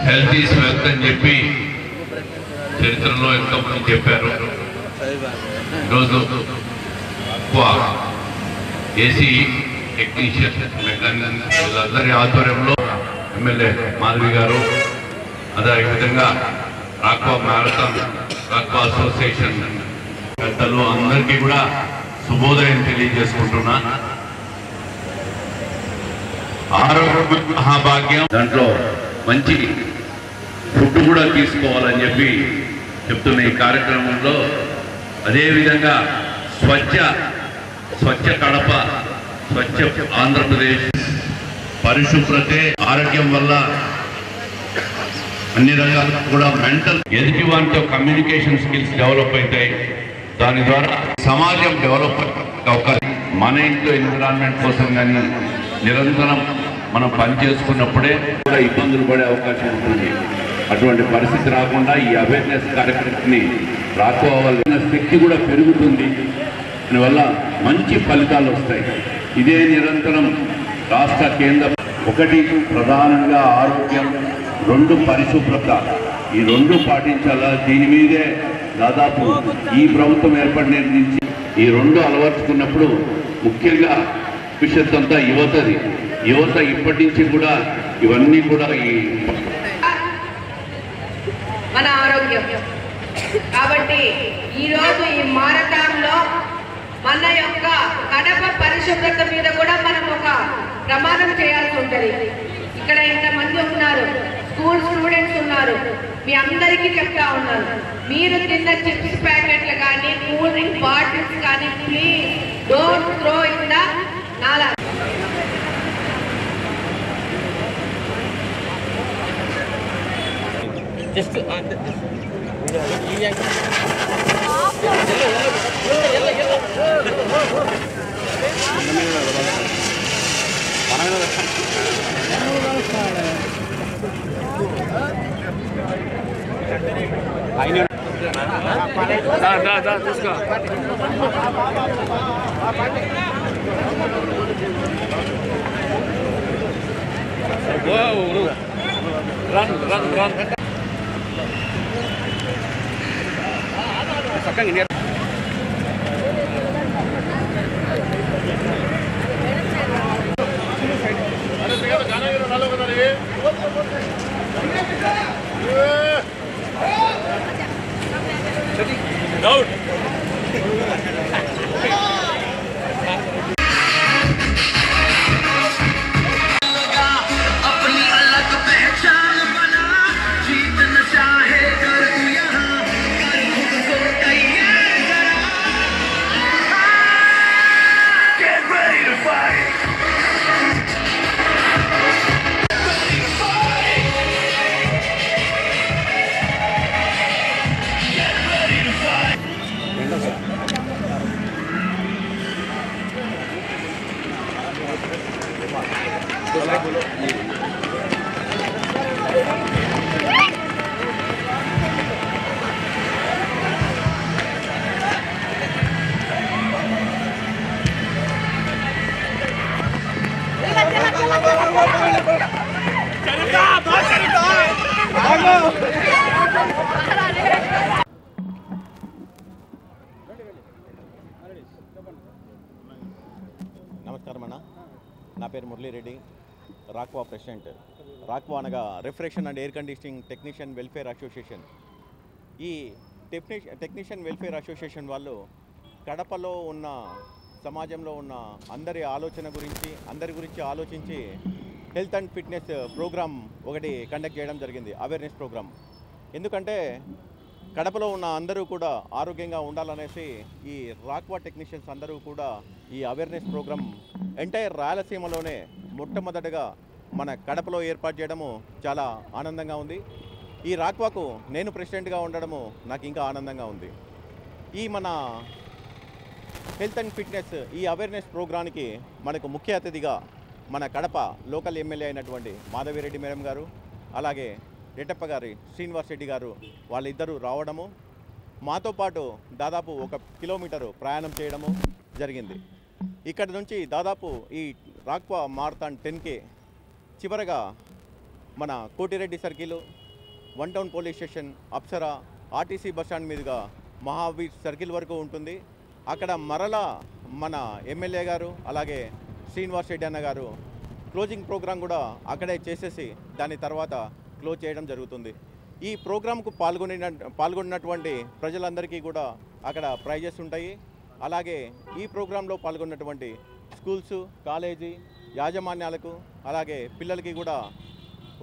Health is wealth అని చెప్పి చరిత్రలో ఎంతోమంది చెప్పారు. ఈరోజు ఎక్కువ ఏసీ టెక్నీషియన్ మెకానిక్ వీళ్ళందరి ఆధ్వర్యంలో ఎమ్మెల్యే మాధవి గారు, అదేవిధంగా రాక్వా మ్యారథాన్ రాక్వా అసోసియేషన్ పెద్దలు అందరికీ కూడా శుభోదయం తెలియజేసుకుంటున్నా. ఆరోగ్య మహాభాగ్యం, దాంట్లో మంచి ఫుడ్ కూడా తీసుకోవాలని చెప్పి చెప్తున్న ఈ కార్యక్రమంలో, అదేవిధంగా స్వచ్ఛ కడప, స్వచ్ఛ ఆంధ్రప్రదేశ్, పరిశుభ్రతే ఆరోగ్యం వల్ల అన్ని రకాల కూడా మెంటల్ ఎదుటి వారితో కమ్యూనికేషన్ స్కిల్స్ డెవలప్ అవుతాయి. దాని ద్వారా సమాజం డెవలప్ అవకాశం. మన ఇంట్లో ఎన్విరాన్మెంట్ కోసం కానీ నిరంతరం మనం పనిచేసుకున్నప్పుడే కూడా ఇబ్బందులు పడే అవకాశం ఉంటుంది. అటువంటి పరిస్థితి రాకుండా ఈ అవేర్నెస్ కార్యక్రమాన్ని రాకపోవాలన్న శక్తి కూడా పెరుగుతుంది. దానివల్ల మంచి ఫలితాలు వస్తాయి. ఇదే నిరంతరం రాష్ట్ర కేంద్ర, ఒకటి ప్రధానంగా ఆరోగ్యం, రెండు పరిశుభ్రత, ఈ రెండు పాటించాలా. దీని మీదే దాదాపు ఈ ప్రభుత్వం ఏర్పడిన నుంచి ఈ రెండు అలవర్చుకున్నప్పుడు ముఖ్యంగా భవిష్యత్ అంతా యువత ఇప్పటి నుంచి కూడా ఇవన్నీ కూడా ఈ మన ఆరోగ్యం. కాబట్టి ఈరోజు ఈ మారథాన్లో మన యొక్క కడప పరిశుభ్రత మీద కూడా మనం ఒక ప్రమాణం చేయాల్సి ఉంటుంది. ఇక్కడ ఇంతమంది ఉన్నారు, స్కూల్ స్టూడెంట్స్ ఉన్నారు, మీ అందరికీ చెప్తా ఉన్నాను, మీరు తిన్న చిప్స్ ప్యాకెట్లు కానీ కూల్ డ్రింక్ బాటిల్స్ కానీ please don't throw in the నాలా. జస్ట్ తీసుకో. రన్ చక్కగా Out. నమస్కారం అన్న, నా పేరు మురళీరెడ్డి, రాక్వా ప్రెసిడెంట్. రాక్వా అనగా refrigeration and air conditioning technician welfare association. ఈ టెక్నీషియన్ వెల్ఫేర్ అసోసియేషన్ వాళ్ళు కడపలో ఉన్న సమాజంలో ఉన్న అందరి గురించి ఆలోచించి హెల్త్ అండ్ ఫిట్నెస్ ప్రోగ్రామ్ ఒకటి కండక్ట్ చేయడం జరిగింది, అవేర్నెస్ ప్రోగ్రామ్. ఎందుకంటే కడపలో ఉన్న అందరూ కూడా ఆరోగ్యంగా ఉండాలనేసి ఈ రాక్వా టెక్నీషియన్స్ అందరూ కూడా ఈ అవేర్నెస్ ప్రోగ్రామ్ ఎంటైర్ రాయలసీమలోనే మొట్టమొదటగా మన కడపలో ఏర్పాటు చేయడము చాలా ఆనందంగా ఉంది. ఈ రాక్వాకు నేను ప్రెసిడెంట్గా ఉండడము నాకు ఇంకా ఆనందంగా ఉంది. ఈ మన హెల్త్ అండ్ ఫిట్నెస్ ఈ అవేర్నెస్ ప్రోగ్రామ్కి మనకు ముఖ్య అతిథిగా మన కడప లోకల్ ఎమ్మెల్యే అయినటువంటి మాధవిరెడ్డి మేడం గారు, అలాగే రెడ్డప్ప గారి శ్రీనివాస్ రెడ్డి గారు వాళ్ళిద్దరూ రావడము, మాతో పాటు దాదాపు 1 కిలోమీటరు ప్రయాణం చేయడము జరిగింది. ఇక్కడ నుంచి దాదాపు ఈ రాక్వా మారథాన్ 10K చివరగా మన Koti Reddy circle, one town police station, Apsara, RTC bus stand మీదుగా మహావీర్ సర్కిల్ వరకు ఉంటుంది. అక్కడ మరలా మన ఎమ్మెల్యే గారు అలాగే శ్రీనివాస్ రెడ్డి అన్న గారు క్లోజింగ్ ప్రోగ్రాం కూడా అక్కడే చేసేసి దాని తర్వాత క్లోజ్ చేయడం జరుగుతుంది. ఈ ప్రోగ్రాంకు పాల్గొన్నటువంటి ప్రజలందరికీ కూడా అక్కడ ప్రైజెస్ ఉంటాయి. అలాగే ఈ ప్రోగ్రాంలో పాల్గొన్నటువంటి స్కూల్స్, కాలేజీ యాజమాన్యాలకు అలాగే పిల్లలకి కూడా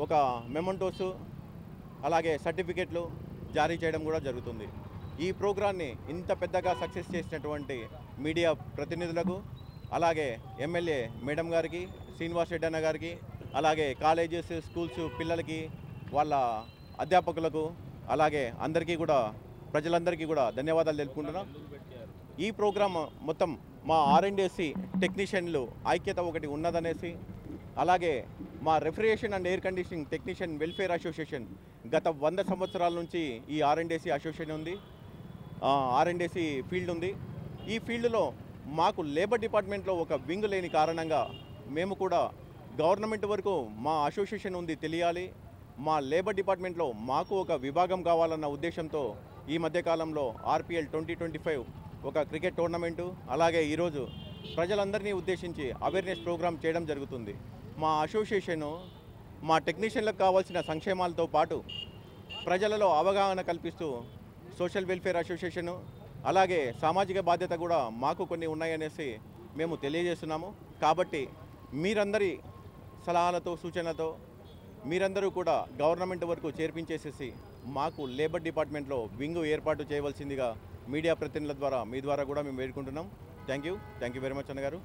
ఒక మెమెంటోస్ అలాగే సర్టిఫికెట్లు జారీ చేయడం కూడా జరుగుతుంది. ఈ ప్రోగ్రాన్ని ఇంత పెద్దగా సక్సెస్ చేసినటువంటి మీడియా ప్రతినిధులకు అలాగే ఎమ్మెల్యే మేడం గారికి, శ్రీనివాస్ రెడ్డి అన్న గారికి, అలాగే కాలేజెస్, స్కూల్స్ పిల్లలకి, వాళ్ళ అధ్యాపకులకు, అలాగే అందరికీ కూడా ప్రజలందరికీ కూడా ధన్యవాదాలు తెలుపుకుంటున్నాం. ఈ ప్రోగ్రాం మొత్తం మా R&AC టెక్నీషియన్లు ఐక్యత ఒకటి ఉన్నదనేసి, అలాగే మా refrigeration and air conditioning technician welfare association గత 100 సంవత్సరాల నుంచి ఈ R&AC అసోసియేషన్ ఉంది, R&AC ఫీల్డ్ ఉంది. ఈ ఫీల్డ్లో మాకు లేబర్ డిపార్ట్మెంట్లో ఒక వింగ్ లేని కారణంగా మేము కూడా గవర్నమెంట్ వరకు మా అసోసియేషన్ ఉంది తెలియాలి, మా లేబర్ డిపార్ట్మెంట్లో మాకు ఒక విభాగం కావాలన్న ఉద్దేశంతో ఈ మధ్యకాలంలో RPL 2025 ఒక క్రికెట్ టోర్నమెంటు, అలాగే ఈరోజు ప్రజలందరినీ ఉద్దేశించి అవేర్నెస్ ప్రోగ్రాం చేయడం జరుగుతుంది. మా అసోసియేషను మా టెక్నీషియన్లకు కావాల్సిన సంక్షేమాలతో పాటు ప్రజలలో అవగాహన కల్పిస్తూ సోషల్ వెల్ఫేర్ అసోసియేషను అలాగే సామాజిక బాధ్యత కూడా మాకు కొన్ని ఉన్నాయనేసి మేము తెలియజేస్తున్నాము. కాబట్టి మీరందరి సలహాలతో సూచనలతో మీరందరూ కూడా గవర్నమెంట్ వరకు చేర్పించేసేసి మాకు లేబర్ డిపార్ట్మెంట్లో వింగ్ ఏర్పాటు చేయవలసిందిగా మీడియా ప్రతినిధుల ద్వారా మీ ద్వారా కూడా మేము వేడుకుంటున్నాం. థ్యాంక్ యూ వెరీ మచ్ అన్నగారు.